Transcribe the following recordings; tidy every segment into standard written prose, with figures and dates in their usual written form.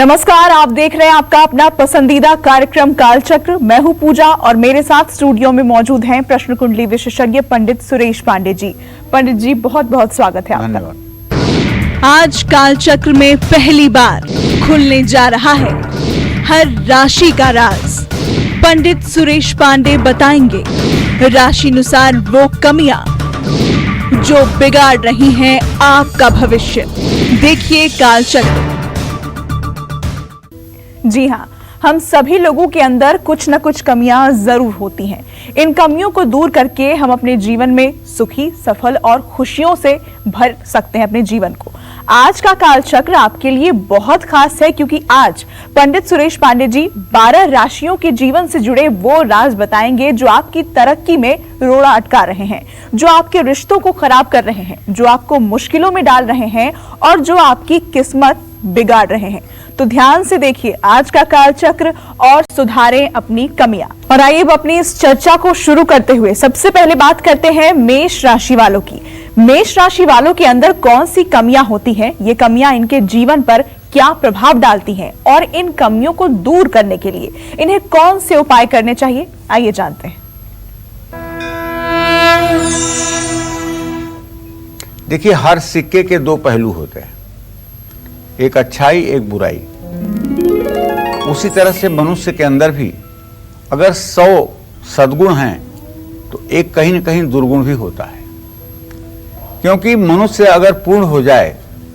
नमस्कार, आप देख रहे हैं आपका अपना पसंदीदा कार्यक्रम कालचक्र। मैं हूं पूजा और मेरे साथ स्टूडियो में मौजूद हैं प्रश्न कुंडली विशेषज्ञ पंडित सुरेश पांडे जी। पंडित जी, बहुत बहुत स्वागत है आपका। आज कालचक्र में पहली बार खुलने जा रहा है हर राशि का राज। पंडित सुरेश पांडे बताएंगे राशिनुसार वो कमियां जो बिगाड़ रही हैं आपका भविष्य। देखिए कालचक्र। जी हाँ, हम सभी लोगों के अंदर कुछ न कुछ कमियां जरूर होती हैं। इन कमियों को दूर करके हम अपने जीवन में सुखी, सफल और खुशियों से भर सकते हैं अपने जीवन को। आज का कालचक्र आपके लिए बहुत खास है क्योंकि आज पंडित सुरेश पांडे जी 12 राशियों के जीवन से जुड़े वो राज बताएंगे जो आपकी तरक्की में रोड़ा अटका रहे हैं, जो आपके रिश्तों को खराब कर रहे हैं, जो आपको मुश्किलों में डाल रहे हैं और जो आपकी किस्मत बिगाड़ रहे हैं। तो ध्यान से देखिए आज का कालचक्र और सुधारें अपनी कमियां। और आइए अब अपनी इस चर्चा को शुरू करते हुए सबसे पहले बात करते हैं मेष राशि वालों की। मेष राशि वालों के अंदर कौन सी कमियां होती हैं, ये कमियां इनके जीवन पर क्या प्रभाव डालती हैं और इन कमियों को दूर करने के लिए इन्हें कौन से उपाय करने चाहिए, आइए जानते हैं। देखिए, हर सिक्के के दो पहलू होते हैं, एक अच्छाई एक बुराई। उसी तरह से मनुष्य के अंदर भी अगर 100 सद्गुण हैं तो एक कहीं न कहीं दुर्गुण भी होता है। क्योंकि मनुष्य अगर पूर्ण हो जाए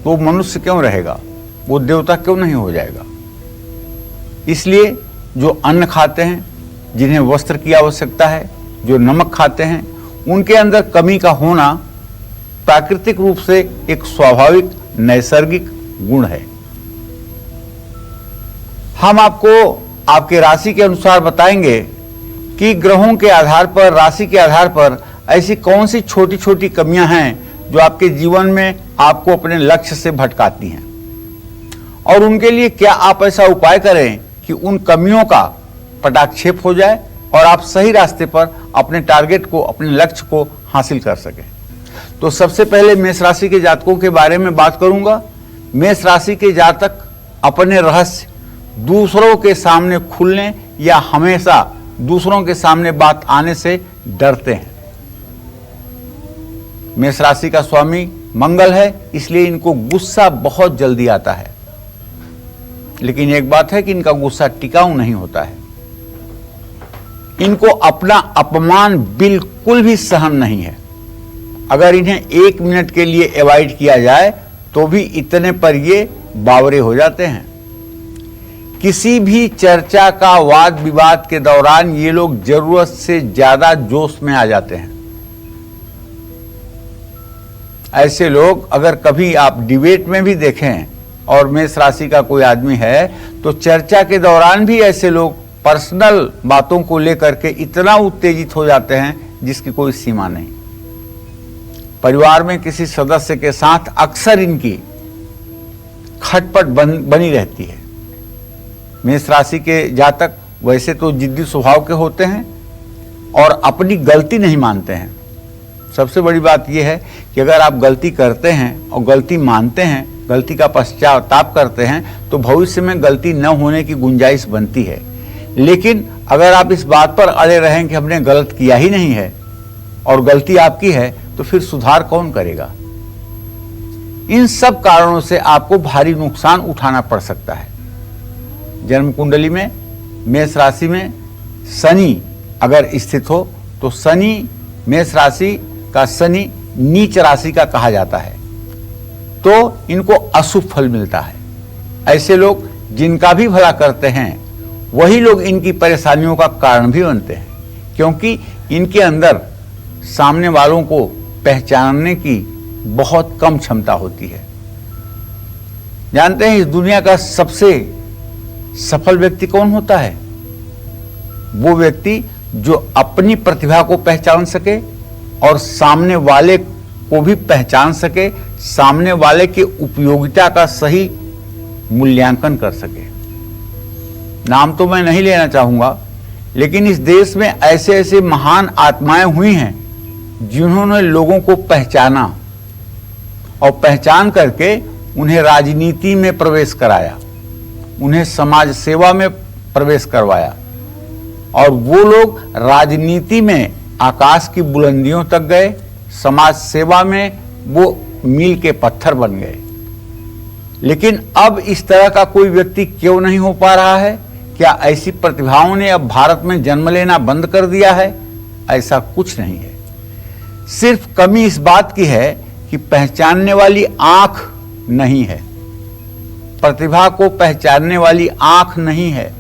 तो मनुष्य क्यों रहेगा, वो देवता क्यों नहीं हो जाएगा। इसलिए जो अन्न खाते हैं, जिन्हें वस्त्र की आवश्यकता है, जो नमक खाते हैं, उनके अंदर कमी का होना प्राकृतिक रूप से एक स्वाभाविक नैसर्गिक गुण है। हम आपको आपके राशि के अनुसार बताएंगे कि ग्रहों के आधार पर, राशि के आधार पर ऐसी कौन सी छोटी छोटी कमियां हैं जो आपके जीवन में आपको अपने लक्ष्य से भटकाती हैं, और उनके लिए क्या आप ऐसा उपाय करें कि उन कमियों का पटाक्षेप हो जाए और आप सही रास्ते पर अपने टारगेट को, अपने लक्ष्य को हासिल कर सकें। तो सबसे पहले मेष राशि के जातकों के बारे में बात करूंगा। मेष राशि के जातक अपने रहस्य दूसरों के सामने खुलने या हमेशा दूसरों के सामने बात आने से डरते हैं। मेष राशि का स्वामी मंगल है, इसलिए इनको गुस्सा बहुत जल्दी आता है। लेकिन एक बात है कि इनका गुस्सा टिकाऊ नहीं होता है। इनको अपना अपमान बिल्कुल भी सहन नहीं है। अगर इन्हें 1 मिनट के लिए अवॉइड किया जाए तो भी इतने पर ये बावरे हो जाते हैं। किसी भी चर्चा का वाद विवाद के दौरान ये लोग जरूरत से ज्यादा जोश में आ जाते हैं। ऐसे लोग अगर कभी आप डिबेट में भी देखें और मेष राशि का कोई आदमी है तो चर्चा के दौरान भी ऐसे लोग पर्सनल बातों को लेकर के इतना उत्तेजित हो जाते हैं जिसकी कोई सीमा नहीं। परिवार में किसी सदस्य के साथ अक्सर इनकी खटपट बनी रहती है। मेष राशि के जातक वैसे तो जिद्दी स्वभाव के होते हैं और अपनी गलती नहीं मानते हैं। सबसे बड़ी बात यह है कि अगर आप गलती करते हैं और गलती मानते हैं, गलती का पश्चाताप करते हैं, तो भविष्य में गलती न होने की गुंजाइश बनती है। लेकिन अगर आप इस बात पर अड़े रहें कि हमने गलत किया ही नहीं है और गलती आपकी है, तो फिर सुधार कौन करेगा। इन सब कारणों से आपको भारी नुकसान उठाना पड़ सकता है। जन्म कुंडली में मेष राशि में शनि अगर स्थित हो तो शनि, मेष राशि का शनि नीच राशि का कहा जाता है, तो इनको अशुभ फल मिलता है। ऐसे लोग जिनका भी भला करते हैं वही लोग इनकी परेशानियों का कारण भी बनते हैं, क्योंकि इनके अंदर सामने वालों को पहचानने की बहुत कम क्षमता होती है। जानते हैं इस दुनिया का सबसे सफल व्यक्ति कौन होता है? वो व्यक्ति जो अपनी प्रतिभा को पहचान सके और सामने वाले को भी पहचान सके, सामने वाले की उपयोगिता का सही मूल्यांकन कर सके। नाम तो मैं नहीं लेना चाहूंगा, लेकिन इस देश में ऐसे ऐसे महान आत्माएं हुई हैं जिन्होंने लोगों को पहचाना और पहचान करके उन्हें राजनीति में प्रवेश कराया। उन्हें समाज सेवा में प्रवेश करवाया और वो लोग राजनीति में आकाश की बुलंदियों तक गए, समाज सेवा में वो मील के पत्थर बन गए। लेकिन अब इस तरह का कोई व्यक्ति क्यों नहीं हो पा रहा है? क्या ऐसी प्रतिभाओं ने अब भारत में जन्म लेना बंद कर दिया है? ऐसा कुछ नहीं है। सिर्फ कमी इस बात की है कि पहचानने वाली आंख नहीं है, प्रतिभा को पहचानने वाली आंख नहीं है।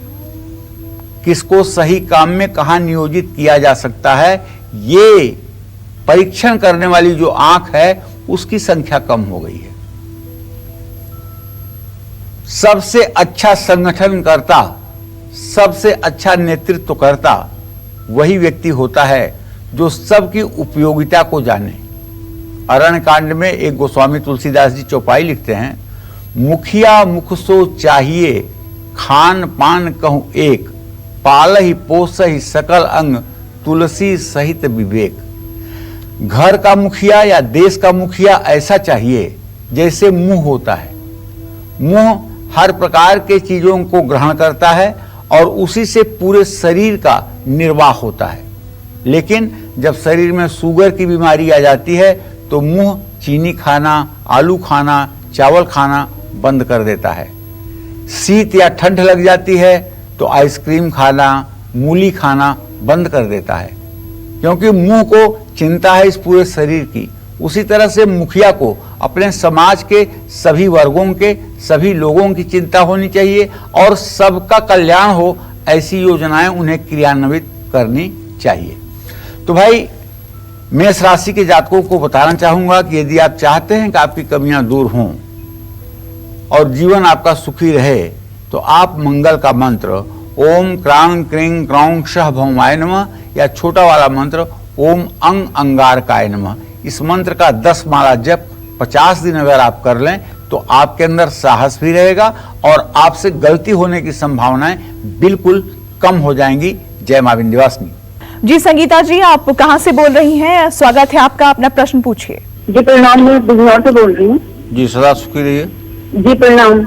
किसको सही काम में कहां नियोजित किया जा सकता है, ये परीक्षण करने वाली जो आंख है उसकी संख्या कम हो गई है। सबसे अच्छा संगठनकर्ता, सबसे अच्छा नेतृत्वकर्ता वही व्यक्ति होता है जो सबकी उपयोगिता को जाने। अरण्य कांड में एक गोस्वामी तुलसीदास जी चौपाई लिखते हैं, मुखिया मुख सो चाहिए, खान पान कहूं एक, पालहि पोसहि सकल अंग, तुलसी सहित विवेक। घर का मुखिया या देश का मुखिया ऐसा चाहिए जैसे मुंह होता है। मुंह हर प्रकार के चीजों को ग्रहण करता है और उसी से पूरे शरीर का निर्वाह होता है। लेकिन जब शरीर में शुगर की बीमारी आ जाती है तो मुंह चीनी खाना, आलू खाना, चावल खाना बंद कर देता है। शीत या ठंड लग जाती है तो आइसक्रीम खाना, मूली खाना बंद कर देता है, क्योंकि मुंह को चिंता है इस पूरे शरीर की। उसी तरह से मुखिया को अपने समाज के सभी वर्गों के सभी लोगों की चिंता होनी चाहिए और सबका कल्याण हो, ऐसी योजनाएं उन्हें क्रियान्वित करनी चाहिए। तो भाई, मेष राशि के जातकों को बताना चाहूंगा कि यदि आप चाहते हैं कि आपकी कमियां दूर हों और जीवन आपका सुखी रहे, तो आप मंगल का मंत्र ओम क्रांग क्रिंग क्रौंग शह भौमाय नमः या छोटा वाला मंत्र ओम अंग अंगारकाय नमः, इस मंत्र का 10 माला जप 50 दिन अगर आप कर लें तो आपके अंदर साहस भी रहेगा और आपसे गलती होने की संभावनाएं बिल्कुल कम हो जाएंगी। जय मां विंध्यवासिनी। जी संगीता जी, आप कहां से बोल रही हैं? स्वागत है आपका, अपना प्रश्न पूछिए। जी प्रणाम, मैं बिजनौर से बोल रही हूँ। जी सदा सुखी रहिए। जी प्रणाम।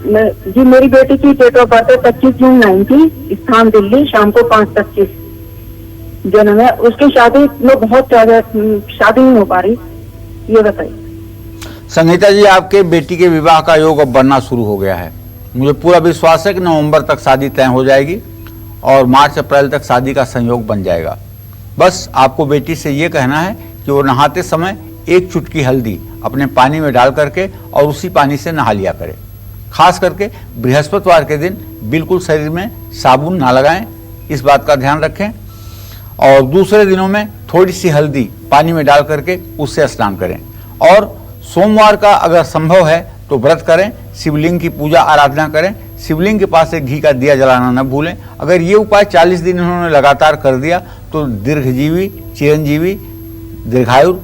जी मेरी बेटी की डेट ऑफ बर्थ है 25 जून 90, स्थान दिल्ली, शाम को 5:25 जन्म है। उसकी शादी में बहुत ज्यादा शादी नहीं हो पा रही, ये बताइए। संगीता जी, आपके बेटी के विवाह का योग अब बनना शुरू हो गया है। मुझे पूरा विश्वास है कि नवंबर तक शादी तय हो जाएगी और मार्च अप्रैल तक शादी का संयोग बन जाएगा। बस आपको बेटी से ये कहना है कि वो नहाते समय 1 चुटकी हल्दी अपने पानी में डाल करके और उसी पानी से नहा लिया करे। खास करके बृहस्पतिवार के दिन बिल्कुल शरीर में साबुन ना लगाएं, इस बात का ध्यान रखें। और दूसरे दिनों में थोड़ी सी हल्दी पानी में डाल करके उससे स्नान करें। और सोमवार का अगर संभव है तो व्रत करें, शिवलिंग की पूजा आराधना करें, शिवलिंग के पास एक घी का दिया जलाना न भूलें। अगर ये उपाय 40 दिन उन्होंने लगातार कर दिया तो दीर्घजीवी, चिरंजीवी, दीर्घायु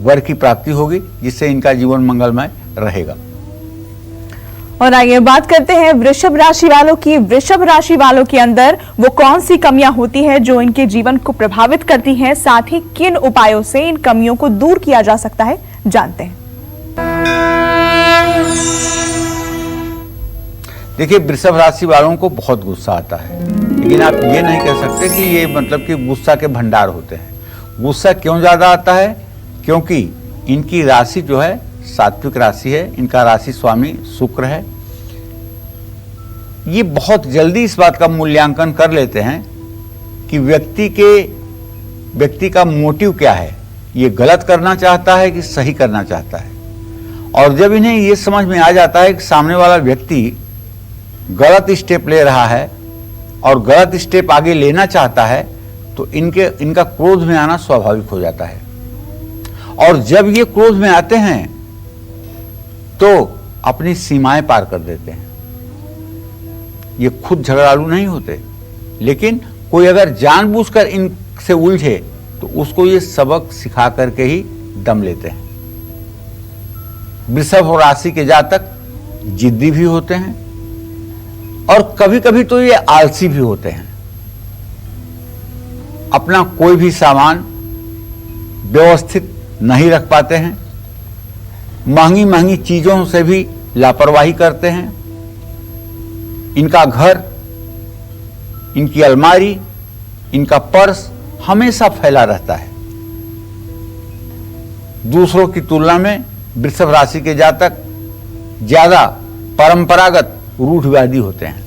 वर की प्राप्ति होगी, जिससे इनका जीवन मंगलमय रहेगा। और आइए बात करते हैं वृषभ राशि वालों की। वृषभ राशि वालों के अंदर वो कौन सी कमियां होती हैं जो इनके जीवन को प्रभावित करती हैं, साथ ही किन उपायों से इन कमियों को दूर किया जा सकता है, जानते हैं। देखिए, वृषभ राशि वालों को बहुत गुस्सा आता है, लेकिन आप ये नहीं कह सकते कि ये मतलब कि गुस्सा के भंडार होते हैं। गुस्सा क्यों ज्यादा आता है? क्योंकि इनकी राशि जो है सात्विक राशि है, इनका राशि स्वामी शुक्र है। ये बहुत जल्दी इस बात का मूल्यांकन कर लेते हैं कि व्यक्ति का मोटिव क्या है, ये गलत करना चाहता है कि सही करना चाहता है। और जब इन्हें ये समझ में आ जाता है कि सामने वाला व्यक्ति गलत स्टेप ले रहा है और गलत स्टेप आगे लेना चाहता है, तो इनका क्रोध में आना स्वाभाविक हो जाता है। और जब ये क्रोध में आते हैं तो अपनी सीमाएं पार कर देते हैं। ये खुद झगड़ालू नहीं होते, लेकिन कोई अगर जानबूझकर इनसे उलझे तो उसको ये सबक सिखा करके ही दम लेते हैं। वृषभ राशि के जातक जिद्दी भी होते हैं और कभी कभी तो ये आलसी भी होते हैं। अपना कोई भी सामान व्यवस्थित नहीं रख पाते हैं, महंगी महंगी चीजों से भी लापरवाही करते हैं इनका घर, इनकी अलमारी, इनका पर्स हमेशा फैला रहता है। दूसरों की तुलना में वृषभ राशि के जातक ज्यादा परंपरागत रूढ़िवादी होते हैं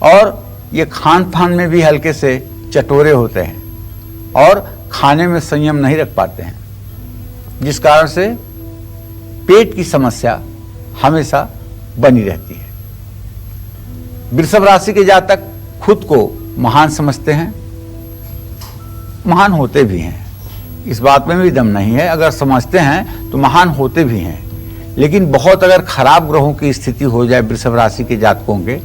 और ये खान पान में भी हल्के से चटोरे होते हैं और खाने में संयम नहीं रख पाते हैं, जिस कारण से पेट की समस्या हमेशा बनी रहती है। वृषभ राशि के जातक खुद को महान समझते हैं, महान होते भी हैं, इस बात में भी दम नहीं है। अगर समझते हैं तो महान होते भी हैं, लेकिन बहुत अगर खराब ग्रहों की स्थिति हो जाए वृषभ राशि के जातकों के,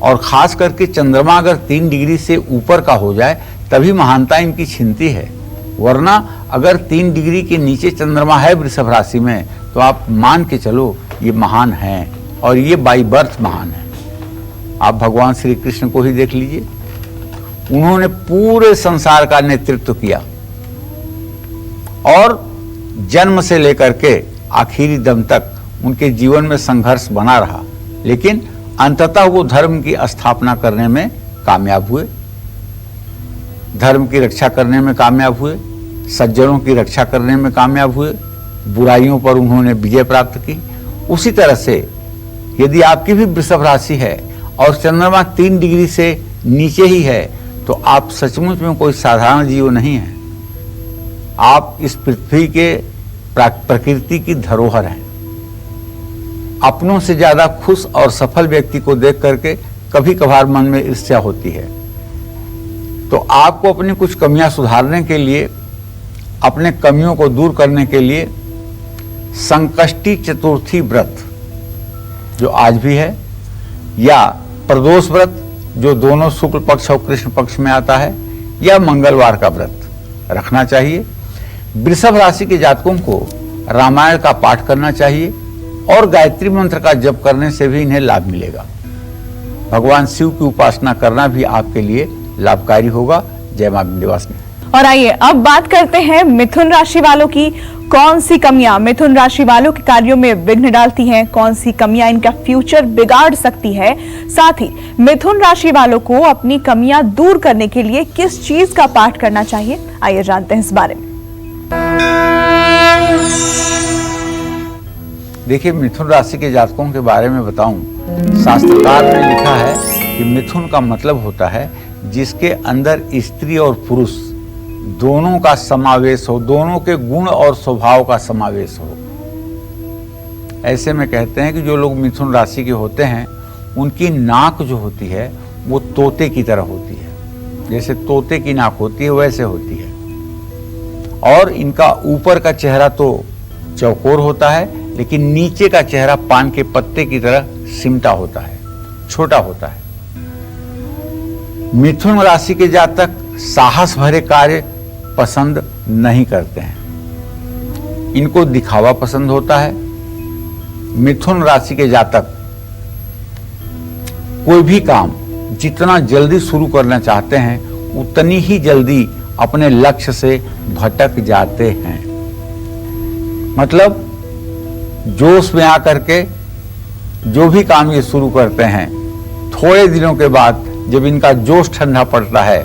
और खास करके चंद्रमा अगर 3 डिग्री से ऊपर का हो जाए तभी महानता इनकी छिनती है। वरना अगर 3 डिग्री के नीचे चंद्रमा है वृषभ राशि में तो आप मान के चलो ये महान हैं और ये बाई बर्थ महान है। आप भगवान श्री कृष्ण को ही देख लीजिए, उन्होंने पूरे संसार का नेतृत्व किया और जन्म से लेकर के आखिरी दम तक उनके जीवन में संघर्ष बना रहा, लेकिन अंततः वो धर्म की स्थापना करने में कामयाब हुए, धर्म की रक्षा करने में कामयाब हुए, सज्जनों की रक्षा करने में कामयाब हुए, बुराइयों पर उन्होंने विजय प्राप्त की। उसी तरह से यदि आपकी भी वृषभ राशि है और चंद्रमा 3 डिग्री से नीचे ही है तो आप सचमुच में कोई साधारण जीव नहीं है। आप इस पृथ्वी के प्रकृति की धरोहर हैं। अपनों से ज्यादा खुश और सफल व्यक्ति को देख करके कभी कभार मन में ईर्ष्या होती है। तो आपको अपनी कुछ कमियां सुधारने के लिए, अपने कमियों को दूर करने के लिए संकष्टी चतुर्थी व्रत जो आज भी है, या प्रदोष व्रत जो दोनों शुक्ल पक्ष और कृष्ण पक्ष में आता है, या मंगलवार का व्रत रखना चाहिए। वृषभ राशि के जातकों को रामायण का पाठ करना चाहिए और गायत्री मंत्र का जप करने से भी इन्हें लाभ मिलेगा। भगवान शिव की उपासना करना भी आपके लिए लाभकारी होगा। जय मां विंध्यवासिनी। और आइए अब बात करते हैं मिथुन राशि वालों की। कौन सी कमियां मिथुन राशि वालों के कार्यों में विघ्न डालती हैं, कौन सी कमियां इनका फ्यूचर बिगाड़ सकती है, साथ ही मिथुन राशि वालों को अपनी कमियां दूर करने के लिए किस चीज का पाठ करना चाहिए, आइए जानते हैं इस बारे में। देखिए, मिथुन राशि के जातकों के बारे में बताऊं, शास्त्रकार ने लिखा है कि मिथुन का मतलब होता है जिसके अंदर स्त्री और पुरुष दोनों का समावेश हो, दोनों के गुण और स्वभाव का समावेश हो। ऐसे में कहते हैं कि जो लोग मिथुन राशि के होते हैं उनकी नाक जो होती है वो तोते की तरह होती है, जैसे तोते की नाक होती है वैसे होती है। और इनका ऊपर का चेहरा तो चौकोर होता है, लेकिन नीचे का चेहरा पान के पत्ते की तरह सिमटा होता है, छोटा होता है। मिथुन राशि के जातक साहस भरे कार्य पसंद नहीं करते हैं, इनको दिखावा पसंद होता है। मिथुन राशि के जातक कोई भी काम जितना जल्दी शुरू करना चाहते हैं उतनी ही जल्दी अपने लक्ष्य से भटक जाते हैं। मतलब जोश में आकर के जो भी काम ये शुरू करते हैं, थोड़े दिनों के बाद जब इनका जोश ठंडा पड़ता है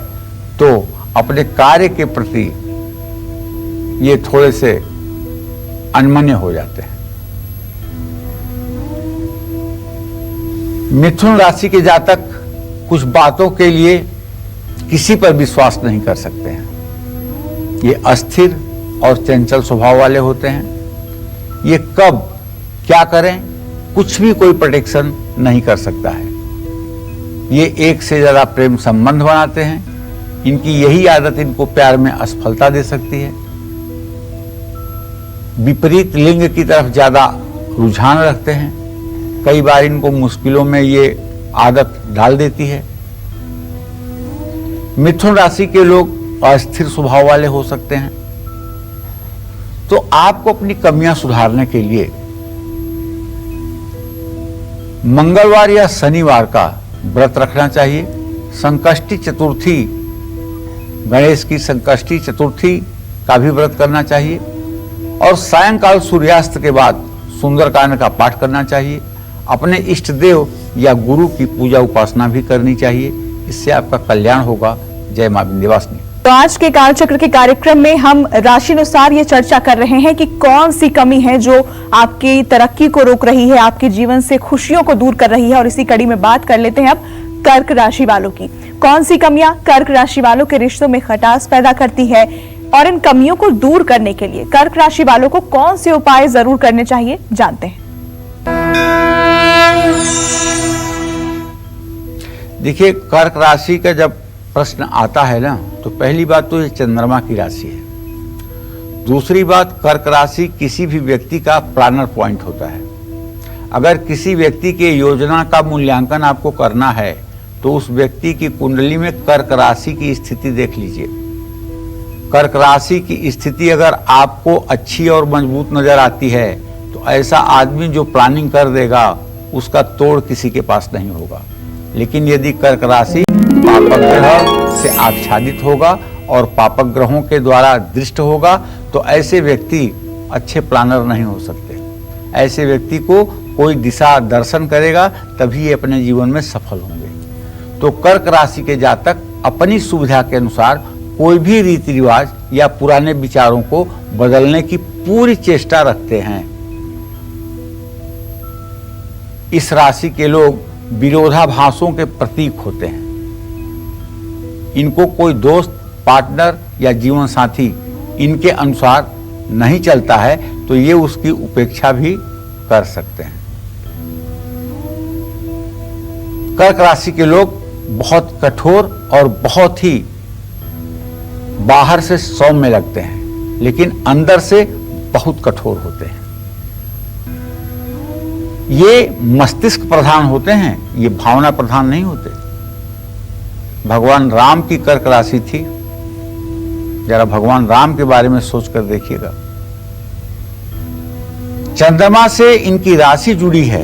तो अपने कार्य के प्रति ये थोड़े से अनमने हो जाते हैं। मिथुन राशि के जातक कुछ बातों के लिए किसी पर विश्वास नहीं कर सकते हैं। ये अस्थिर और चंचल स्वभाव वाले होते हैं। ये कब क्या करें कुछ भी कोई प्रेडिक्शन नहीं कर सकता है। ये एक से ज्यादा प्रेम संबंध बनाते हैं। इनकी यही आदत इनको प्यार में असफलता दे सकती है। विपरीत लिंग की तरफ ज्यादा रुझान रखते हैं। कई बार इनको मुश्किलों में ये आदत डाल देती है। मिथुन राशि के लोग अस्थिर स्वभाव वाले हो सकते हैं। तो आपको अपनी कमियां सुधारने के लिए मंगलवार या शनिवार का व्रत रखना चाहिए। संकष्टी चतुर्थी, गणेश की संकष्टी चतुर्थी का भी व्रत करना चाहिए और सायंकाल सूर्यास्त के बाद सुंदरकांड का पाठ करना चाहिए। अपने इष्ट देव या गुरु की पूजा उपासना भी करनी चाहिए। इससे आपका कल्याण होगा। जय मां विंध्यवासिनी। तो आज के कालचक्र के कार्यक्रम में हम राशि अनुसार ये चर्चा कर रहे हैं कि कौन सी कमी है जो आपकी तरक्की को रोक रही है, आपके जीवन से खुशियों को दूर कर रही है। और इसी कड़ी में बात कर लेते हैं अब कर्क राशि वालों की। कौन सी कमियां कर्क राशि वालों के रिश्तों में खटास पैदा करती है और इन कमियों को दूर करने के लिए कर्क राशि वालों को कौन से उपाय जरूर करने चाहिए, जानते हैं। देखिए, कर्क राशि का जब प्रश्न आता है ना, तो पहली बात तो ये चंद्रमा की राशि है। दूसरी बात, कर्क राशि किसी भी व्यक्ति का प्लानर पॉइंट होता है। अगर किसी व्यक्ति के योजना का मूल्यांकन आपको करना है तो उस व्यक्ति की कुंडली में कर्क राशि की स्थिति देख लीजिए। कर्क राशि की स्थिति अगर आपको अच्छी और मजबूत नजर आती है तो ऐसा आदमी जो प्लानिंग कर देगा उसका तोड़ किसी के पास नहीं होगा। लेकिन यदि कर्क राशि पापक ग्रह से आच्छादित होगा और पापक ग्रहों के द्वारा दृष्ट होगा तो ऐसे व्यक्ति अच्छे प्लानर नहीं हो सकते। ऐसे व्यक्ति को कोई दिशा दर्शन करेगा तभी ये अपने जीवन में सफल होंगे। तो कर्क राशि के जातक अपनी सुविधा के अनुसार कोई भी रीति रिवाज या पुराने विचारों को बदलने की पूरी चेष्टा रखते हैं। इस राशि के लोग विरोधाभासों के प्रतीक होते हैं। इनको कोई दोस्त, पार्टनर या जीवन साथी इनके अनुसार नहीं चलता है तो ये उसकी उपेक्षा भी कर सकते हैं। कर्क राशि के लोग बहुत कठोर और बहुत ही बाहर से सौम्य लगते हैं, लेकिन अंदर से बहुत कठोर होते हैं। ये मस्तिष्क प्रधान होते हैं, ये भावना प्रधान नहीं होते। भगवान राम की कर्क राशि थी। जरा भगवान राम के बारे में सोचकर देखिएगा। चंद्रमा से इनकी राशि जुड़ी है,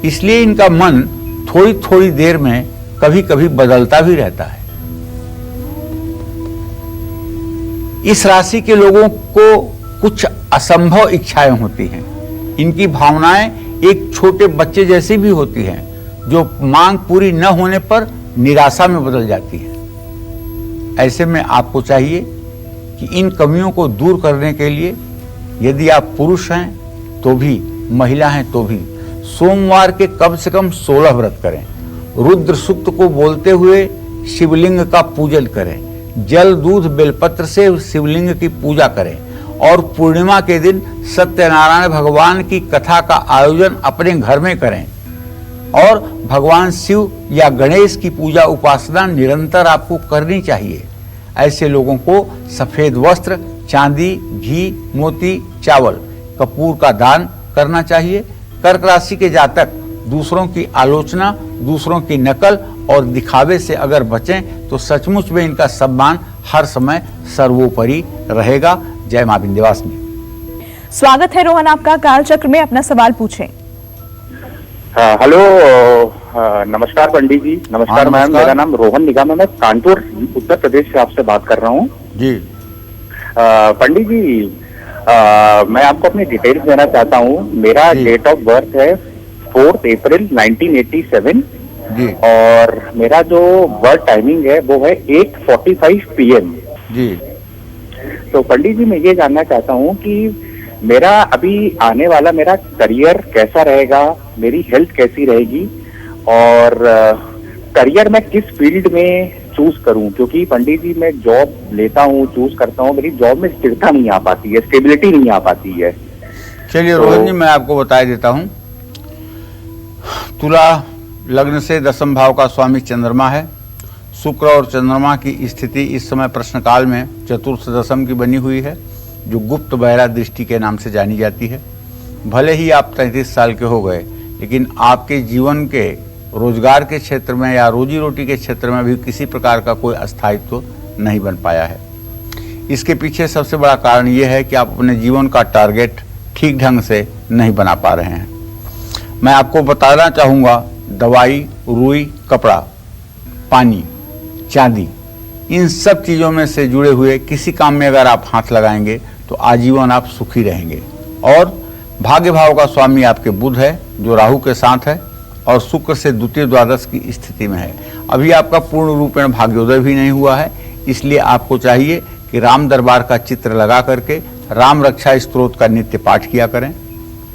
इसलिए इनका मन थोड़ी थोड़ी देर में कभी कभी बदलता भी रहता है। इस राशि के लोगों को कुछ असंभव इच्छाएं होती हैं। इनकी भावनाएं एक छोटे बच्चे जैसी भी होती हैं, जो मांग पूरी न होने पर निराशा में बदल जाती है। ऐसे में आपको चाहिए कि इन कमियों को दूर करने के लिए यदि आप पुरुष हैं तो भी, महिला हैं तो भी, सोमवार के कम से कम 16 व्रत करें। रुद्र सूक्त को बोलते हुए शिवलिंग का पूजन करें। जल, दूध, बेलपत्र से शिवलिंग की पूजा करें और पूर्णिमा के दिन सत्यनारायण भगवान की कथा का आयोजन अपने घर में करें। और भगवान शिव या गणेश की पूजा उपासना निरंतर आपको करनी चाहिए। ऐसे लोगों को सफेद वस्त्र, चांदी, घी, मोती, चावल, कपूर का दान करना चाहिए। कर्क राशि के जातक दूसरों की आलोचना, दूसरों की नकल और दिखावे से अगर बचें तो सचमुच में इनका सम्मान हर समय सर्वोपरि रहेगा। जय मां विंध्यवासिनी। स्वागत है रोहन आपका कालचक्र में, अपना सवाल पूछें। हेलो, नमस्कार पंडित जी। नमस्कार मैम, मेरा नाम रोहन निगम है। मैं कानपुर उत्तर प्रदेश से आपसे बात कर रहा हूँ जी। पंडित जी, मैं आपको अपनी डिटेल्स देना चाहता हूँ। मेरा डेट ऑफ बर्थ है 4 अप्रैल 1987 जी। और मेरा जो बर्थ टाइमिंग है वो है 8:45 PM जी। तो पंडित जी, मैं ये जानना चाहता हूँ कि मेरा अभी आने वाला मेरा करियर कैसा रहेगा, मेरी हेल्थ कैसी रहेगी और करियर मैं किस फील्ड में चूज करूं, क्योंकि पंडित जी मैं जॉब लेता हूं, चूज करता हूं, मेरी जॉब में स्थिरता नहीं आ पाती है, स्टेबिलिटी नहीं आ पाती है। चलिए रोहन जी, मैं आपको बता देता हूं। तुला लग्न से दशम भाव का स्वामी चंद्रमा है। शुक्र और चंद्रमा की स्थिति इस समय प्रश्नकाल में चतुर्थ दशम की बनी हुई है, जो गुप्त बहरा दृष्टि के नाम से जानी जाती है। भले ही आप 33 साल के हो गए, लेकिन आपके जीवन के रोजगार के क्षेत्र में या रोजी रोटी के क्षेत्र में भी किसी प्रकार का कोई स्थायित्व नहीं बन पाया है। इसके पीछे सबसे बड़ा कारण यह है कि आप अपने जीवन का टारगेट ठीक ढंग से नहीं बना पा रहे हैं। मैं आपको बताना चाहूँगा, दवाई, रुई, कपड़ा, पानी, चांदी, इन सब चीज़ों में से जुड़े हुए किसी काम में अगर आप हाथ लगाएंगे तो आजीवन आप सुखी रहेंगे। और भाग्य भाव का स्वामी आपके बुध है जो राहु के साथ है और शुक्र से द्वितीय द्वादश की स्थिति में है। अभी आपका पूर्ण रूपेण भाग्योदय भी नहीं हुआ है, इसलिए आपको चाहिए कि राम दरबार का चित्र लगा करके राम रक्षा स्तोत्र का नित्य पाठ किया करें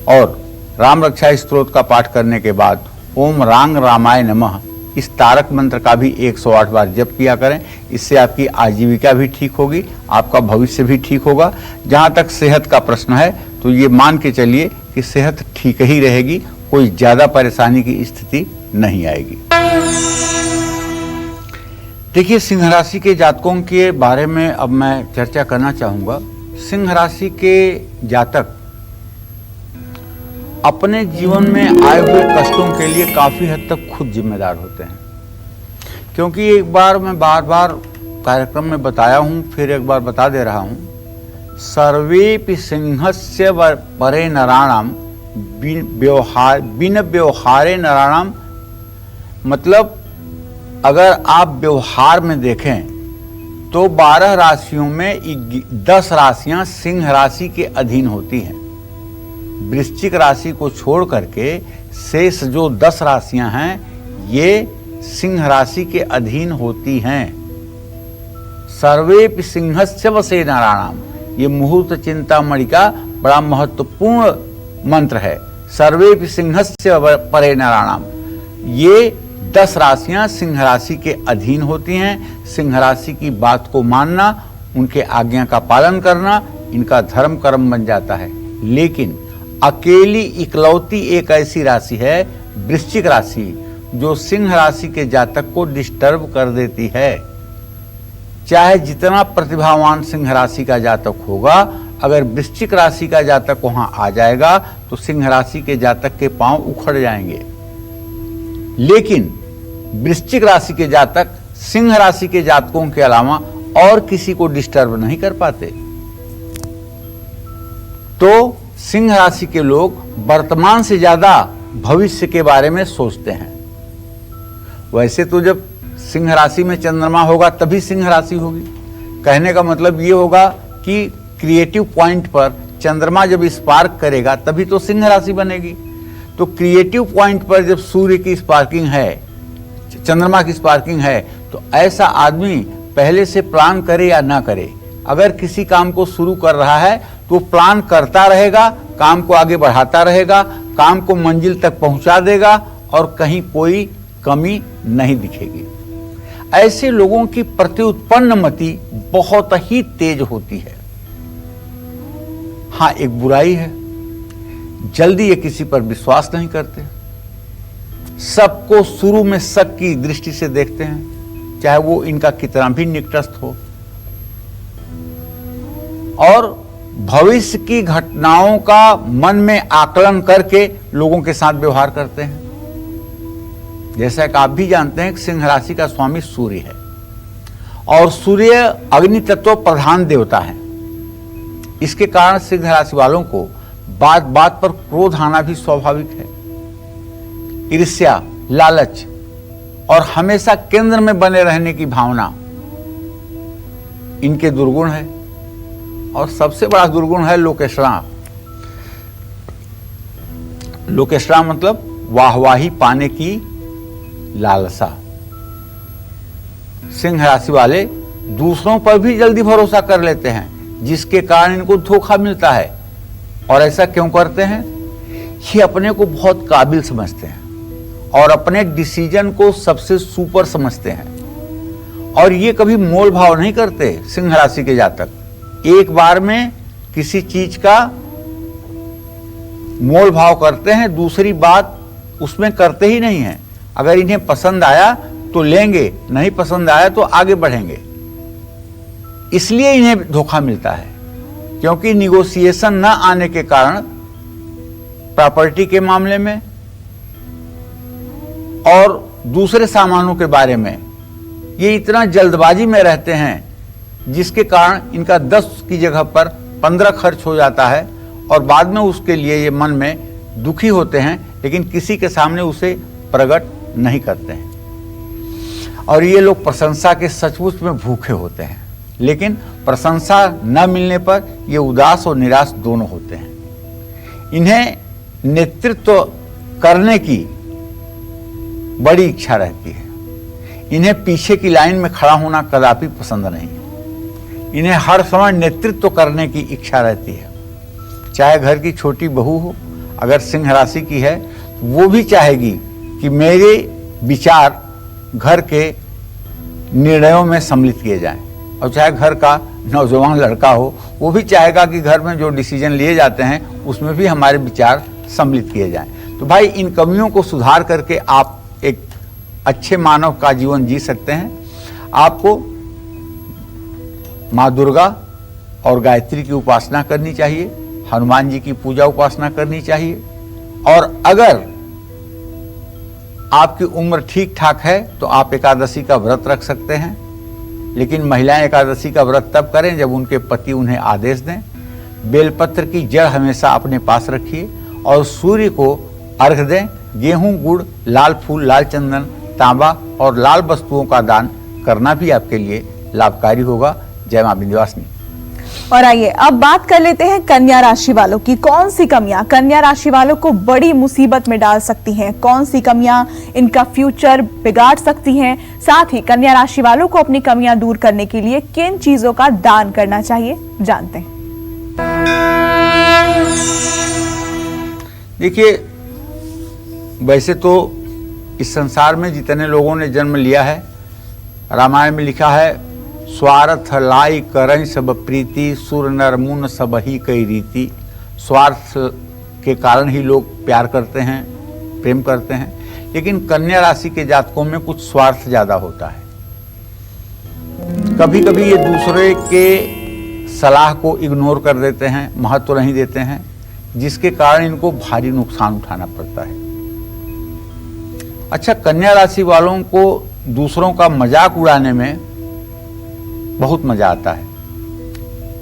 और राम रक्षा स्तोत्र का पाठ करने के बाद ओम रांग रामाय नमः इस तारक मंत्र का भी 108 बार जप किया करें। इससे आपकी आजीविका भी ठीक होगी, आपका भविष्य भी ठीक होगा। जहाँ तक सेहत का प्रश्न है तो ये मान के चलिए कि सेहत ठीक ही रहेगी, कोई ज़्यादा परेशानी की स्थिति नहीं आएगी। देखिए, सिंह राशि के जातकों के बारे में अब मैं चर्चा करना चाहूँगा। सिंह राशि के जातक अपने जीवन में आए हुए कष्टों के लिए काफ़ी हद तक खुद जिम्मेदार होते हैं, क्योंकि एक बार मैं बार बार कार्यक्रम में बताया हूँ, फिर एक बार बता दे रहा हूँ, सर्वेपि सिंहस्य परे नराणाम बिन व्यवहारे नराणाम। मतलब अगर आप व्यवहार में देखें तो 12 राशियों में 10 राशियां सिंह राशि के अधीन होती हैं। वृश्चिक राशि को छोड़ करके शेष जो 10 राशियां हैं ये सिंह राशि के अधीन होती हैं। सर्वेपि सिंहस्य वसे नराणाम, ये मुहूर्त चिंतामणि का बड़ा महत्वपूर्ण मंत्र है। सर्वेपि सिंहस्य परे नराणाम, ये 10 राशियां सिंह राशि के अधीन होती हैं। सिंह राशि की बात को मानना, उनके आज्ञा का पालन करना इनका धर्म कर्म बन जाता है। लेकिन अकेली इकलौती एक ऐसी राशि है वृश्चिक राशि जो सिंह राशि के जातक को डिस्टर्ब कर देती है। चाहे जितना प्रतिभावान सिंह राशि का जातक होगा, अगर वृश्चिक राशि का जातक वहां आ जाएगा तो सिंह राशि के जातक के पांव उखड़ जाएंगे। लेकिन वृश्चिक राशि के जातक सिंह राशि के जातकों के अलावा और किसी को डिस्टर्ब नहीं कर पाते। तो सिंह राशि के लोग वर्तमान से ज्यादा भविष्य के बारे में सोचते हैं। वैसे तो जब सिंह राशि में चंद्रमा होगा तभी सिंह राशि होगी। कहने का मतलब ये होगा कि क्रिएटिव पॉइंट पर चंद्रमा जब स्पार्क करेगा तभी तो सिंह राशि बनेगी। तो क्रिएटिव पॉइंट पर जब सूर्य की स्पार्किंग है, चंद्रमा की स्पार्किंग है, तो ऐसा आदमी पहले से प्लान करे या ना करे, अगर किसी काम को शुरू कर रहा है तो प्लान करता रहेगा, काम को आगे बढ़ाता रहेगा, काम को मंजिल तक पहुंचा देगा और कहीं कोई कमी नहीं दिखेगी। ऐसे लोगों की प्रत्युत्पन्न मति बहुत ही तेज होती है। हाँ, एक बुराई है, जल्दी ये किसी पर विश्वास नहीं करते, सबको शुरू में शक की दृष्टि से देखते हैं, चाहे वो इनका कितना भी निकटस्थ हो, और भविष्य की घटनाओं का मन में आकलन करके लोगों के साथ व्यवहार करते हैं। जैसा कि आप भी जानते हैं कि सिंह राशि का स्वामी सूर्य है और सूर्य अग्नि तत्व प्रधान देवता है। इसके कारण सिंह राशि वालों को बात बात पर क्रोध आना भी स्वाभाविक है। ईर्ष्या, लालच और हमेशा केंद्र में बने रहने की भावना इनके दुर्गुण है। और सबसे बड़ा दुर्गुण है लोकेशरा। लोकेशरा मतलब वाहवाही पाने की लालसा। सिंह राशि वाले दूसरों पर भी जल्दी भरोसा कर लेते हैं, जिसके कारण इनको धोखा मिलता है। और ऐसा क्यों करते हैं? ये अपने को बहुत काबिल समझते हैं और अपने डिसीजन को सबसे सुपर समझते हैं। और ये कभी मोल भाव नहीं करते। सिंह राशि के जातक एक बार में किसी चीज का मोल भाव करते हैं, दूसरी बात उसमें करते ही नहीं है। अगर इन्हें पसंद आया तो लेंगे, नहीं पसंद आया तो आगे बढ़ेंगे। इसलिए इन्हें धोखा मिलता है, क्योंकि निगोशिएशन न आने के कारण प्रॉपर्टी के मामले में और दूसरे सामानों के बारे में ये इतना जल्दबाजी में रहते हैं, जिसके कारण इनका 10 की जगह पर 15 खर्च हो जाता है और बाद में उसके लिए ये मन में दुखी होते हैं, लेकिन किसी के सामने उसे प्रकट नहीं करते हैं। और ये लोग प्रशंसा के सचमुच में भूखे होते हैं, लेकिन प्रशंसा न मिलने पर ये उदास और निराश दोनों होते हैं। इन्हें नेतृत्व करने की बड़ी इच्छा रहती है। इन्हें पीछे की लाइन में खड़ा होना कदापि पसंद नहीं है। इन्हें हर समय नेतृत्व करने की इच्छा रहती है। चाहे घर की छोटी बहू हो, अगर सिंह राशि की है तो वो भी चाहेगी कि मेरे विचार घर के निर्णयों में सम्मिलित किए जाएं। और चाहे घर का नौजवान लड़का हो, वो भी चाहेगा कि घर में जो डिसीजन लिए जाते हैं उसमें भी हमारे विचार सम्मिलित किए जाएं। तो भाई, इन कमियों को सुधार करके आप एक अच्छे मानव का जीवन जी सकते हैं। आपको माँ दुर्गा और गायत्री की उपासना करनी चाहिए, हनुमान जी की पूजा उपासना करनी चाहिए। और अगर आपकी उम्र ठीक ठाक है तो आप एकादशी का व्रत रख सकते हैं, लेकिन महिलाएं एकादशी का व्रत तब करें जब उनके पति उन्हें आदेश दें। बेलपत्र की जड़ हमेशा अपने पास रखिए और सूर्य को अर्घ दें। गेहूं, गुड़, लाल फूल, लाल चंदन, तांबा और लाल वस्तुओं का दान करना भी आपके लिए लाभकारी होगा। जय मां विंध्यवासिनी। और आइए अब बात कर लेते हैं कन्या राशि वालों की। कौन सी कमियां कन्या राशि वालों को बड़ी मुसीबत में डाल सकती हैं? कौन सी कमियां इनका फ्यूचर बिगाड़ सकती हैं? साथ ही कन्या राशि वालों को अपनी कमियां दूर करने के लिए किन चीजों का दान करना चाहिए, जानते हैं। देखिए, वैसे तो इस संसार में जितने लोगों ने जन्म लिया है, रामायण में लिखा है, स्वार्थ लाई करई सब प्रीति, सुर नर मुन सब ही कई रीति। स्वार्थ के कारण ही लोग प्यार करते हैं, प्रेम करते हैं। लेकिन कन्या राशि के जातकों में कुछ स्वार्थ ज्यादा होता है। कभी कभी ये दूसरे के सलाह को इग्नोर कर देते हैं, महत्व नहीं देते हैं, जिसके कारण इनको भारी नुकसान उठाना पड़ता है। अच्छा, कन्या राशि वालों को दूसरों का मजाक उड़ाने में बहुत मजा आता है,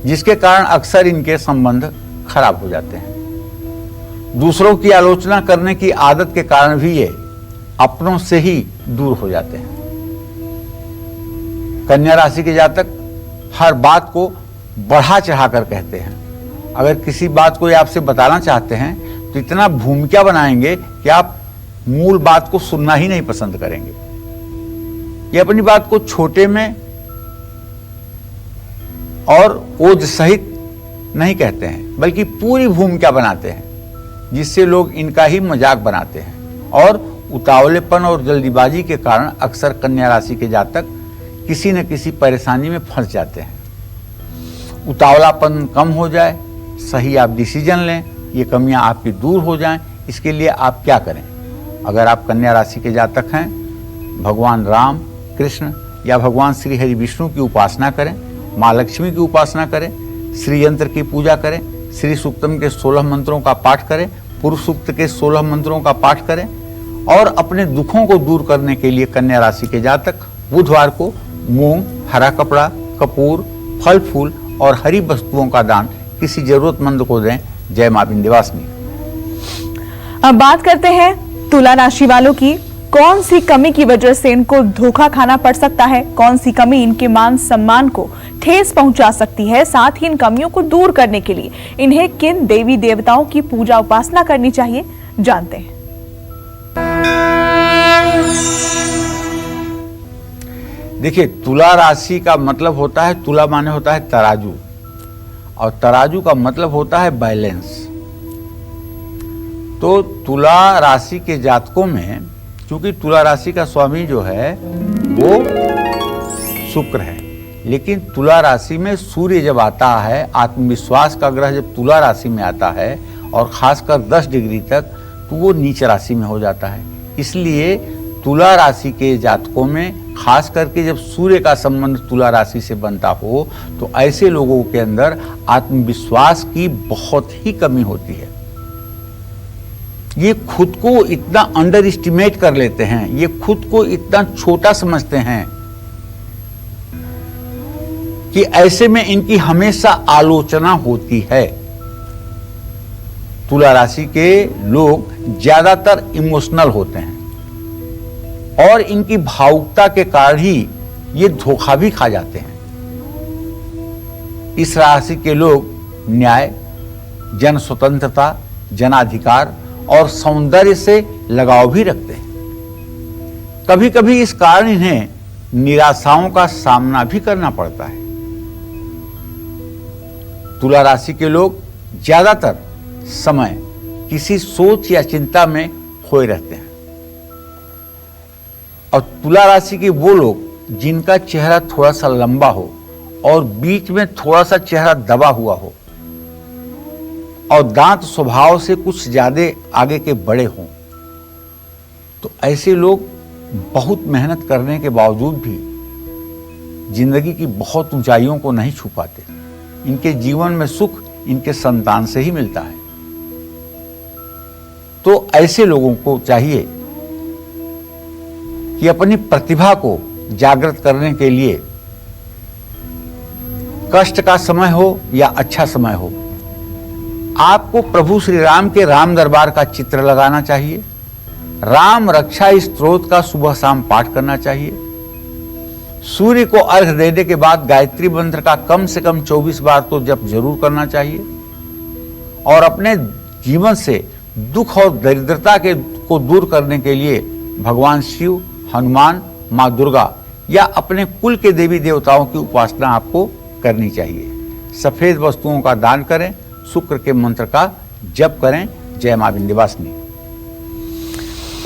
जिसके कारण अक्सर इनके संबंध खराब हो जाते हैं। दूसरों की आलोचना करने की आदत के कारण भी ये अपनों से ही दूर हो जाते हैं। कन्या राशि के जातक हर बात को बढ़ा चढ़ाकर कहते हैं। अगर किसी बात को आपसे बताना चाहते हैं तो इतना भूमिका बनाएंगे कि आप मूल बात को सुनना ही नहीं पसंद करेंगे। ये अपनी बात को छोटे में और ओज सहित नहीं कहते हैं, बल्कि पूरी भूमिका बनाते हैं, जिससे लोग इनका ही मजाक बनाते हैं। और उतावलेपन और जल्दीबाजी के कारण अक्सर कन्या राशि के जातक किसी न किसी परेशानी में फंस जाते हैं। उतावलापन कम हो जाए, सही आप डिसीजन लें, ये कमियां आपकी दूर हो जाएं, इसके लिए आप क्या करें? अगर आप कन्या राशि के जातक हैं, भगवान राम, कृष्ण या भगवान श्री हरि विष्णु की उपासना करें, माँ लक्ष्मी की उपासना करें, श्री यंत्र की पूजा करें, श्री सूक्तम के 16 मंत्रों का पाठ करें, पुरुष सूक्त के 16 मंत्रों का पाठ करें। और अपने दुखों को दूर करने के लिए कन्या राशि के जातक बुधवार को मूंग, हरा कपड़ा, कपूर, फल फूल और हरी वस्तुओं का दान किसी जरूरतमंद को दें। जय मां विंध्यवासिनी। अब बात करते हैं तुला राशि वालों की। कौन सी कमी की वजह से इनको धोखा खाना पड़ सकता है? कौन सी कमी इनके मान सम्मान को ठेस पहुंचा सकती है? साथ ही इन कमियों को दूर करने के लिए इन्हें किन देवी देवताओं की पूजा उपासना करनी चाहिए, जानते हैं। देखिए, तुला राशि का मतलब होता है, तुला माने होता है तराजू, और तराजू का मतलब होता है बैलेंस। तो तुला राशि के जातकों में, क्योंकि तुला राशि का स्वामी जो है वो शुक्र है, लेकिन तुला राशि में सूर्य जब आता है, आत्मविश्वास का ग्रह जब तुला राशि में आता है और खासकर 10 डिग्री तक, तो वो नीच राशि में हो जाता है। इसलिए तुला राशि के जातकों में खास करके जब सूर्य का संबंध तुला राशि से बनता हो तो ऐसे लोगों के अंदर आत्मविश्वास की बहुत ही कमी होती है। ये खुद को इतना अंडर एस्टिमेट कर लेते हैं, ये खुद को इतना छोटा समझते हैं कि ऐसे में इनकी हमेशा आलोचना होती है। तुला राशि के लोग ज्यादातर इमोशनल होते हैं और इनकी भावुकता के कारण ही ये धोखा भी खा जाते हैं। इस राशि के लोग न्याय, जन स्वतंत्रता, जनाधिकार और सौंदर्य से लगाव भी रखते हैं। कभी कभी इस कारण इन्हें निराशाओं का सामना भी करना पड़ता है। तुला राशि के लोग ज्यादातर समय किसी सोच या चिंता में खोए रहते हैं। और तुला राशि के वो लोग जिनका चेहरा थोड़ा सा लंबा हो और बीच में थोड़ा सा चेहरा दबा हुआ हो और दांत स्वभाव से कुछ ज्यादा आगे के बड़े हों, तो ऐसे लोग बहुत मेहनत करने के बावजूद भी जिंदगी की बहुत ऊंचाइयों को नहीं छू पाते। इनके जीवन में सुख इनके संतान से ही मिलता है। तो ऐसे लोगों को चाहिए कि अपनी प्रतिभा को जागृत करने के लिए कष्ट का समय हो या अच्छा समय हो, आपको प्रभु श्री राम के राम दरबार का चित्र लगाना चाहिए। राम रक्षा स्तोत्र का सुबह शाम पाठ करना चाहिए। सूर्य को अर्घ देने के बाद गायत्री मंत्र का कम से कम 24 बार तो जप जरूर करना चाहिए। और अपने जीवन से दुख और दरिद्रता को दूर करने के लिए भगवान शिव, हनुमान, माँ दुर्गा या अपने कुल के देवी देवताओं की उपासना आपको करनी चाहिए। सफेद वस्तुओं का दान करें, शुक्र के मंत्र का जप करें। जय मां विंध्यवासिनी।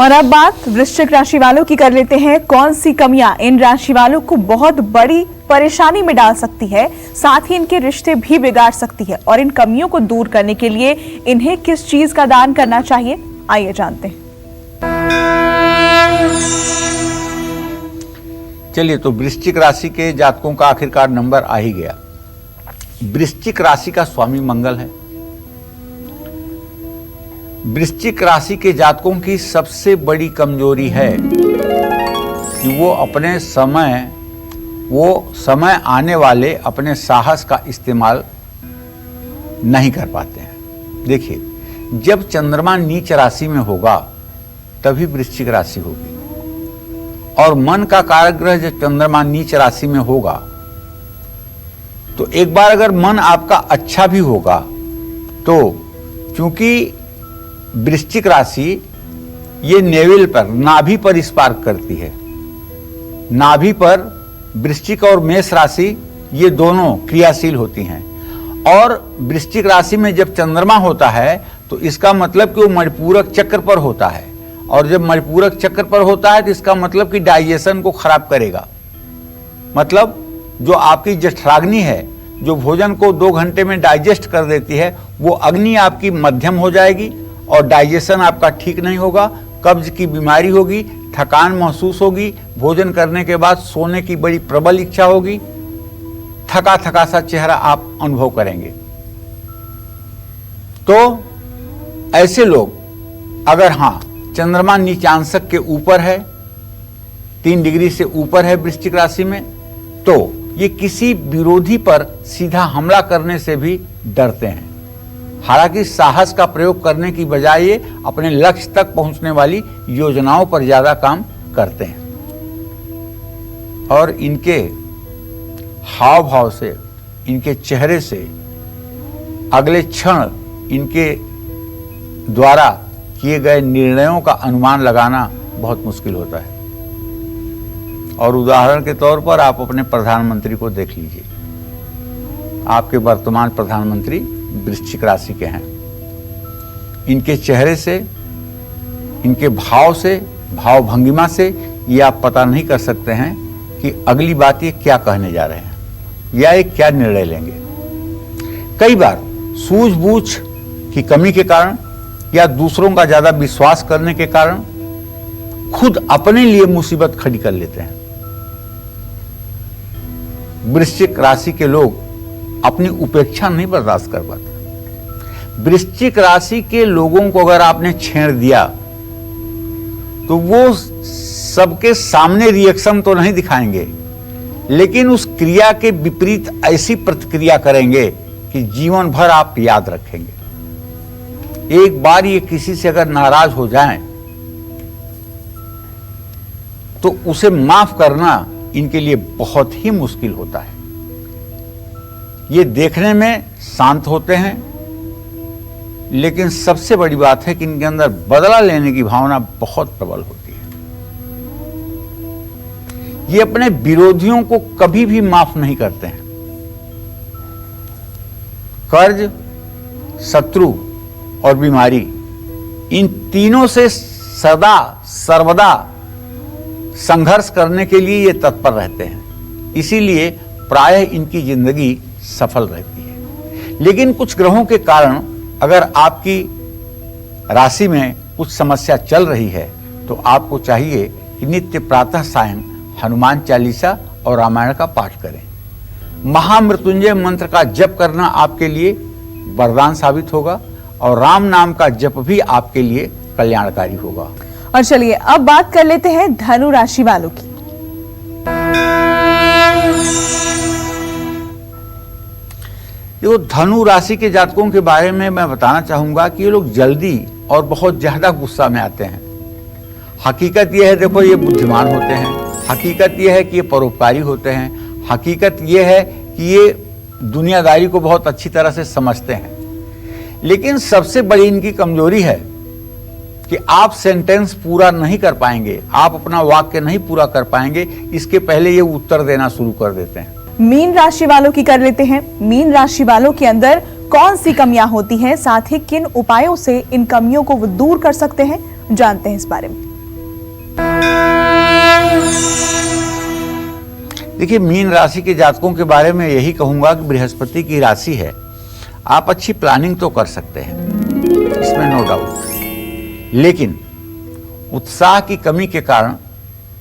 और अब बात वृश्चिक राशि वालों की कर लेते हैं। कौन सी कमियां इन राशि वालों को बहुत बड़ी परेशानी में डाल सकती है, साथ ही इनके रिश्ते भी बिगाड़ सकती है, और इन कमियों को दूर करने के लिए इन्हें किस चीज का दान करना चाहिए, आइए जानते हैं। चलिए, तो वृश्चिक राशि के जातकों का आखिरकार नंबर आ ही गया। वृश्चिक राशि का स्वामी मंगल है। वृश्चिक राशि के जातकों की सबसे बड़ी कमजोरी है कि वो समय आने वाले अपने साहस का इस्तेमाल नहीं कर पाते हैं। देखिए, जब चंद्रमा नीच राशि में होगा तभी वृश्चिक राशि होगी, और मन का कारक ग्रह जब चंद्रमा नीच राशि में होगा तो एक बार अगर मन आपका अच्छा भी होगा तो चूंकि वृश्चिक राशि ये नेवल पर, नाभि पर स्पार्क करती है। नाभि पर वृश्चिक और मेष राशि ये दोनों क्रियाशील होती हैं। और वृश्चिक राशि में जब चंद्रमा होता है तो इसका मतलब कि वो मणिपूरक चक्र पर होता है, और जब मणिपूरक चक्र पर होता है तो इसका मतलब कि डाइजेशन को खराब करेगा। मतलब जो आपकी जठराग्नि है, जो भोजन को 2 घंटे में डाइजेस्ट कर देती है, वो अग्नि आपकी मध्यम हो जाएगी और डाइजेशन आपका ठीक नहीं होगा। कब्ज की बीमारी होगी, थकान महसूस होगी, भोजन करने के बाद सोने की बड़ी प्रबल इच्छा होगी, थका थका सा चेहरा आप अनुभव करेंगे। तो ऐसे लोग अगर चंद्रमा नीचांशक के ऊपर है, 3 डिग्री से ऊपर है वृश्चिक राशि में, तो ये किसी विरोधी पर सीधा हमला करने से भी डरते हैं। हालांकि साहस का प्रयोग करने की बजाय ये अपने लक्ष्य तक पहुंचने वाली योजनाओं पर ज्यादा काम करते हैं। और इनके हाव भाव से, इनके चेहरे से अगले क्षण इनके द्वारा किए गए निर्णयों का अनुमान लगाना बहुत मुश्किल होता है। और उदाहरण के तौर पर आप अपने प्रधानमंत्री को देख लीजिए। आपके वर्तमान प्रधानमंत्री वृश्चिक राशि के हैं। इनके चेहरे से, इनके भाव से, भाव भंगिमा से ये आप पता नहीं कर सकते हैं कि अगली बात ये क्या कहने जा रहे हैं या ये क्या निर्णय लेंगे। कई बार सूझबूझ की कमी के कारण या दूसरों का ज्यादा विश्वास करने के कारण खुद अपने लिए मुसीबत खड़ी कर लेते हैं। वृश्चिक राशि के लोग अपनी उपेक्षा नहीं बर्दाश्त कर पाते। वृश्चिक राशि के लोगों को अगर आपने छेड़ दिया तो वो सबके सामने रिएक्शन तो नहीं दिखाएंगे, लेकिन उस क्रिया के विपरीत ऐसी प्रतिक्रिया करेंगे कि जीवन भर आप याद रखेंगे। एक बार ये किसी से अगर नाराज हो जाएं तो उसे माफ करना इनके लिए बहुत ही मुश्किल होता है। ये देखने में शांत होते हैं, लेकिन सबसे बड़ी बात है कि इनके अंदर बदला लेने की भावना बहुत प्रबल होती है। ये अपने विरोधियों को कभी भी माफ नहीं करते हैं। कर्ज, शत्रु और बीमारी, इन तीनों से सदा सर्वदा संघर्ष करने के लिए ये तत्पर रहते हैं। इसीलिए प्रायः इनकी जिंदगी सफल रहती है। लेकिन कुछ ग्रहों के कारण अगर आपकी राशि में कुछ समस्या चल रही है तो आपको चाहिए कि नित्य प्रातः सायं हनुमान चालीसा और रामायण का पाठ करें। महामृत्युंजय मंत्र का जप करना आपके लिए वरदान साबित होगा और राम नाम का जप भी आपके लिए कल्याणकारी होगा। और चलिए अब बात कर लेते हैं धनु राशि वालों की। देखो, धनु राशि के जातकों के बारे में मैं बताना चाहूंगा कि ये लोग जल्दी और बहुत ज्यादा गुस्सा में आते हैं। हकीकत यह है, देखो, ये बुद्धिमान होते हैं। हकीकत यह है कि ये परोपकारी होते हैं। हकीकत यह है कि ये दुनियादारी को बहुत अच्छी तरह से समझते हैं। लेकिन सबसे बड़ी इनकी कमजोरी है कि आप सेंटेंस पूरा नहीं कर पाएंगे, आप अपना वाक्य नहीं पूरा कर पाएंगे, इसके पहले ये उत्तर देना शुरू कर देते हैं। मीन राशि वालों की कर लेते हैं। मीन राशि वालों के अंदर कौन सी कमियां होती हैं, साथ ही किन उपायों से इन कमियों को वो दूर कर सकते हैं, जानते हैं इस बारे में। देखिए, मीन राशि के जातकों के बारे में यही कहूंगा कि बृहस्पति की राशि है। आप अच्छी प्लानिंग तो कर सकते हैं, इसमें नो डाउट, लेकिन उत्साह की कमी के कारण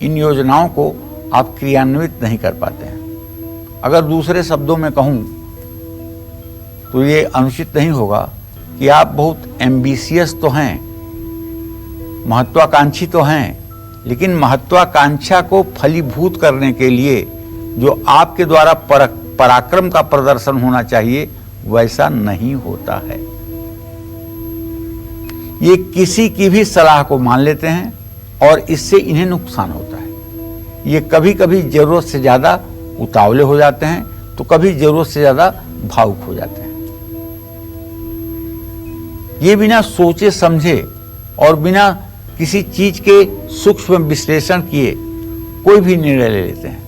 इन योजनाओं को आप क्रियान्वित नहीं कर पाते हैं। अगर दूसरे शब्दों में कहूं तो ये अनुचित नहीं होगा कि आप बहुत एम्बिशियस तो हैं, महत्वाकांक्षी तो हैं, लेकिन महत्वाकांक्षा को फलीभूत करने के लिए जो आपके द्वारा पराक्रम का प्रदर्शन होना चाहिए वैसा नहीं होता है। ये किसी की भी सलाह को मान लेते हैं और इससे इन्हें नुकसान होता है। ये कभी कभी जरूरत से ज्यादा उतावले हो जाते हैं तो कभी जरूरत से ज्यादा भावुक हो जाते हैं। ये बिना सोचे समझे और बिना किसी चीज के सूक्ष्म विश्लेषण किए कोई भी निर्णय ले लेते हैं।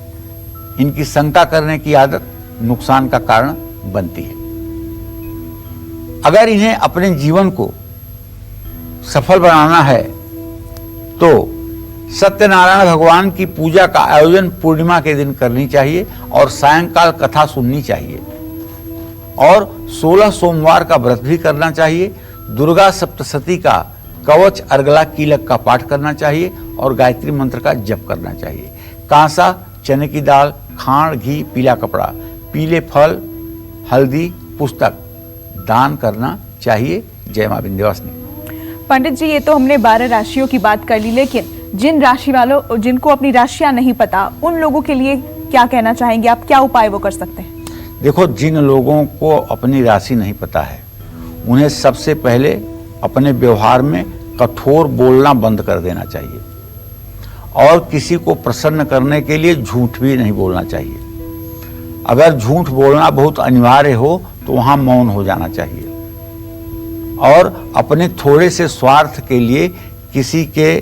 इनकी शंका करने की आदत नुकसान का कारण बनती है। अगर इन्हें अपने जीवन को सफल बनाना है तो सत्यनारायण भगवान की पूजा का आयोजन पूर्णिमा के दिन करनी चाहिए और सायंकाल कथा सुननी चाहिए और 16 सोमवार का व्रत भी करना चाहिए। दुर्गा सप्तशती का कवच अर्गला कीलक का पाठ करना चाहिए और गायत्री मंत्र का जप करना चाहिए। कांसा, चने की दाल, खांड, घी, पीला कपड़ा, पीले फल, हल्दी, पुस्तक दान करना चाहिए। जय मां विंध्यवासिनी। पंडित जी, ये तो हमने 12 राशियों की बात कर ली, लेकिन जिन राशि वालों जिनको अपनी राशियां नहीं पता, उन लोगों के लिए क्या कहना चाहेंगे आप? क्या उपाय वो कर सकते हैं? देखो, जिन लोगों को अपनी राशि नहीं पता है उन्हें सबसे पहले अपने व्यवहार में कठोर बोलना बंद कर देना चाहिए और किसी को प्रसन्न करने के लिए झूठ भी नहीं बोलना चाहिए। अगर झूठ बोलना बहुत अनिवार्य हो तो वहां मौन हो जाना चाहिए और अपने थोड़े से स्वार्थ के लिए किसी के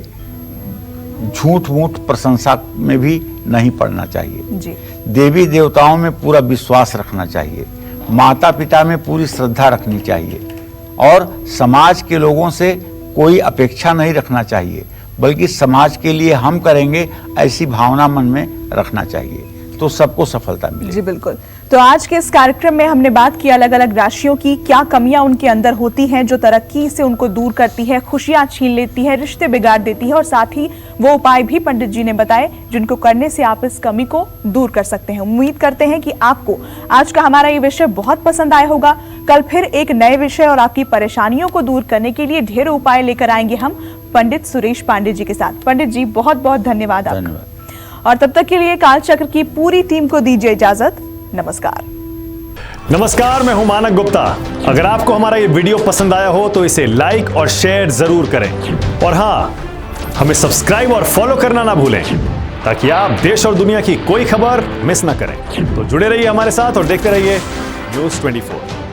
झूठ मूठ प्रशंसा में भी नहीं पड़ना चाहिए जी। देवी देवताओं में पूरा विश्वास रखना चाहिए, माता पिता में पूरी श्रद्धा रखनी चाहिए और समाज के लोगों से कोई अपेक्षा नहीं रखना चाहिए, बल्कि समाज के लिए हम करेंगे ऐसी भावना मन में रखना चाहिए, तो सबको सफलता मिलेगी। जी बिल्कुल। तो आज के इस कार्यक्रम में हमने बात की अलग अलग राशियों की, क्या कमियां उनके अंदर होती हैं जो तरक्की से उनको दूर करती है, खुशियां छीन लेती है, रिश्ते बिगाड़ देती है, और साथ ही वो उपाय भी पंडित जी ने बताए जिनको करने से आप इस कमी को दूर कर सकते हैं। उम्मीद करते हैं कि आपको आज का हमारा ये विषय बहुत पसंद आया होगा। कल फिर एक नए विषय और आपकी परेशानियों को दूर करने के लिए ढेर उपाय लेकर आएंगे हम पंडित सुरेश पांडे जी के साथ। पंडित जी, बहुत बहुत धन्यवाद आपका। धन्यवाद। और तब तक के लिए कालचक्र की पूरी टीम को दीजिए इजाजत। नमस्कार। नमस्कार, मैं हूं मानक गुप्ता। अगर आपको हमारा ये वीडियो पसंद आया हो तो इसे लाइक और शेयर जरूर करें और हाँ, हमें सब्सक्राइब और फॉलो करना ना भूलें ताकि आप देश और दुनिया की कोई खबर मिस ना करें। तो जुड़े रहिए हमारे साथ और देखते रहिए न्यूज़ 24।